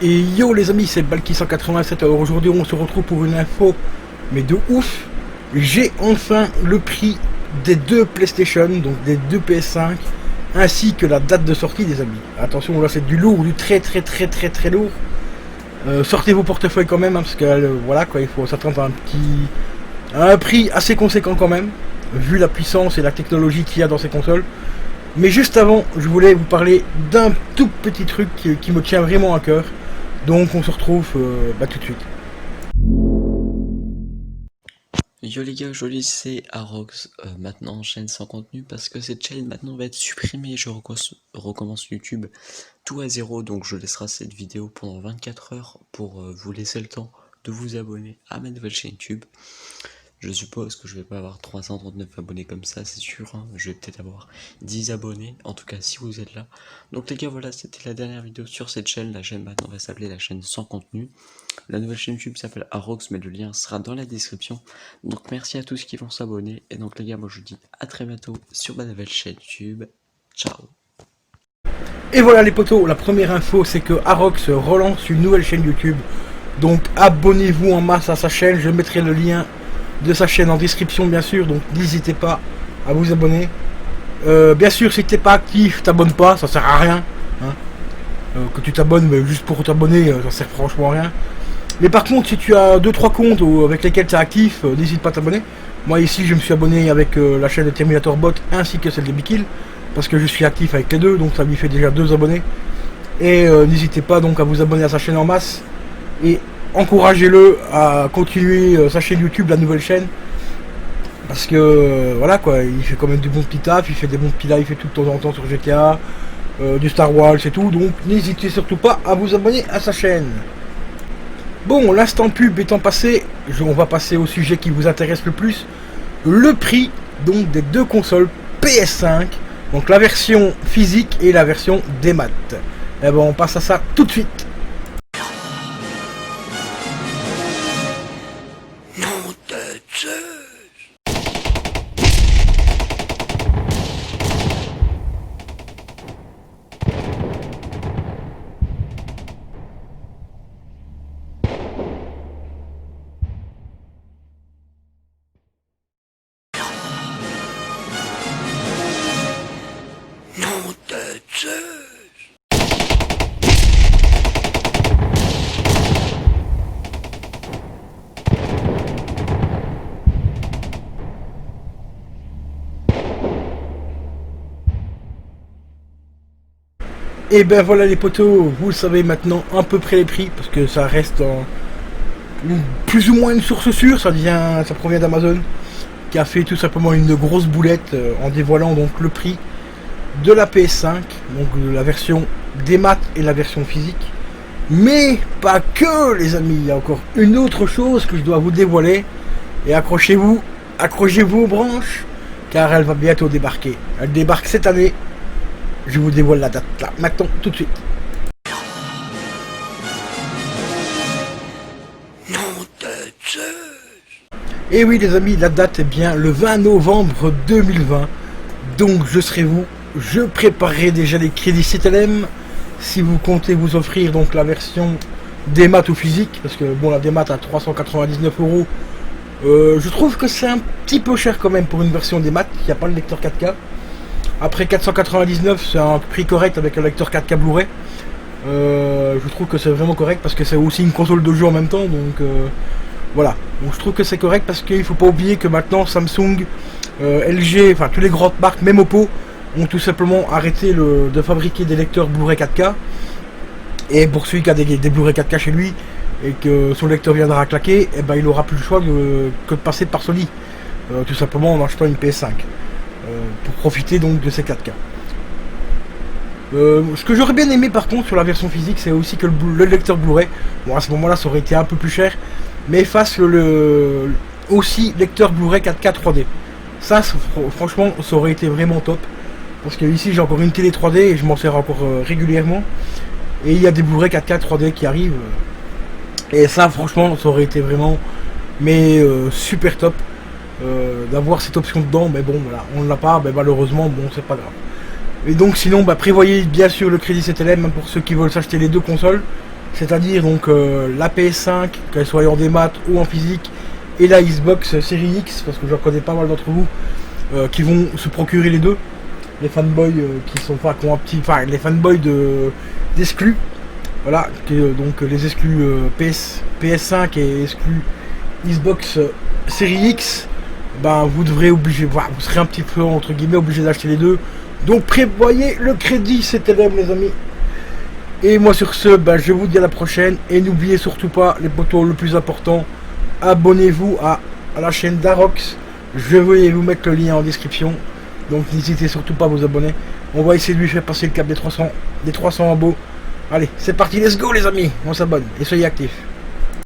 Et yo les amis, c'est Balki187. Alors aujourd'hui on se retrouve pour une info mais de ouf. J'ai enfin le prix des deux PlayStation, donc des deux PS5, ainsi que la date de sortie des amis. Attention, là c'est du lourd, du très lourd. Sortez vos portefeuilles quand même, hein, parce que voilà quoi, il faut s'attendre à un prix assez conséquent quand même, vu la puissance et la technologie qu'il y a dans ces consoles. Mais juste avant, je voulais vous parler d'un tout petit truc qui me tient vraiment à cœur. Donc on se retrouve tout de suite. Yo les gars, aujourd'hui c'est Arox, maintenant chaîne sans contenu parce que cette chaîne maintenant va être supprimée. Je recommence YouTube tout à zéro, donc je laisserai cette vidéo pendant 24 heures pour vous laisser le temps de vous abonner à ma nouvelle chaîne YouTube. Je suppose que je vais pas avoir 339 abonnés comme ça, c'est sûr, hein. Je vais peut-être avoir 10 abonnés, en tout cas si vous êtes là. Donc les gars, voilà, c'était la dernière vidéo sur cette chaîne. La chaîne maintenant va s'appeler la chaîne sans contenu. La nouvelle chaîne YouTube s'appelle Arox, mais le lien sera dans la description. Donc merci à tous qui vont s'abonner. Et donc les gars, moi je vous dis à très bientôt sur ma nouvelle chaîne YouTube. Ciao. Et voilà les potos, la première info c'est que Arox relance une nouvelle chaîne YouTube. Donc abonnez-vous en masse à sa chaîne, je mettrai le lien de sa chaîne en description bien sûr, donc n'hésitez pas à vous abonner. Bien sûr, si t'es pas actif, t'abonnes pas, ça sert à rien, hein. Que tu t'abonnes mais juste pour t'abonner, ça sert franchement à rien. Mais par contre, si tu as 2-3 comptes avec lesquels tu es actif, n'hésite pas à t'abonner. Moi ici je me suis abonné avec la chaîne de Terminator Bot ainsi que celle de Bikil, parce que je suis actif avec les deux, donc ça lui fait déjà 2 abonnés. Et n'hésitez pas donc à vous abonner à sa chaîne en masse et encouragez-le à continuer sa chaîne YouTube, la nouvelle chaîne, parce que voilà quoi, il fait quand même du bon petit taf, il fait des bons petits lives et tout de temps en temps sur GTA, du Star Wars et tout, donc n'hésitez surtout pas à vous abonner à sa chaîne. Bon, l'instant pub étant passé, on va passer au sujet qui vous intéresse le plus, le prix donc des deux consoles PS5, donc la version physique et la version démat. Et ben on passe à ça tout de suite. Et ben voilà les potos, vous le savez maintenant à peu près les prix, parce que ça reste plus ou moins une source sûre, ça provient d'Amazon, qui a fait tout simplement une grosse boulette en dévoilant donc le prix de la PS5, donc la version démat et la version physique. Mais pas que les amis, il y a encore une autre chose que je dois vous dévoiler, et accrochez-vous aux branches, car elle va bientôt débarquer. Elle débarque cette année. Je vous dévoile la date là, maintenant, tout de suite. Et oui les amis, la date est bien le 20 novembre 2020. Donc je serai vous. Je préparerai déjà les crédits CTLM. Si vous comptez vous offrir donc la version démat ou physique. Parce que bon, la démat à 399 €. Je trouve que c'est un petit peu cher quand même pour une version démat. Il n'y a pas le lecteur 4K. Après 499, c'est un prix correct avec un lecteur 4K Blu-ray. Je trouve que c'est vraiment correct parce que c'est aussi une console de jeu en même temps. Donc voilà. Donc je trouve que c'est correct parce qu'il ne faut pas oublier que maintenant Samsung, LG, enfin tous les grandes marques, même Oppo, ont tout simplement arrêté de fabriquer des lecteurs Blu-ray 4K. Et pour celui qui a des Blu-ray 4K chez lui et que son lecteur viendra à claquer, et ben, il n'aura plus le choix que de passer par Sony. Tout simplement en achetant une PS5. Pour profiter donc de ces 4K. Ce que j'aurais bien aimé par contre sur la version physique, c'est aussi que le lecteur Blu-ray, bon à ce moment là ça aurait été un peu plus cher, mais fasse aussi lecteur Blu-ray 4K 3D. Ça franchement ça aurait été vraiment top. Parce que ici j'ai encore une télé 3D et je m'en sers encore régulièrement. Et il y a des Blu-ray 4K 3D qui arrivent. Et ça franchement ça aurait été vraiment super top d'avoir cette option dedans. Mais bon voilà, on ne l'a pas, mais malheureusement bon c'est pas grave. Et donc sinon prévoyez bien sûr le crédit CTLM hein, pour ceux qui veulent s'acheter les deux consoles. C'est-à-dire donc la PS5, qu'elle soit en démat ou en physique, et la Xbox Series X, parce que j'en connais pas mal d'entre vous qui vont se procurer les deux. Les fanboys qui sont pas les fanboys d'exclus. Voilà, donc les exclus PS5 et exclus Xbox Series X, vous devrez vous serez un petit peu entre guillemets obligé d'acheter les deux. Donc prévoyez le crédit CTLM les amis. Et moi sur ce, je vous dis à la prochaine. Et n'oubliez surtout pas les potos, le plus important, abonnez-vous à la chaîne d'Arox. Je vais vous mettre le lien en description. Donc n'hésitez surtout pas à vous abonner. On va essayer de lui faire passer le cap des 300 abos. Allez, c'est parti, let's go les amis. On s'abonne et soyez actifs.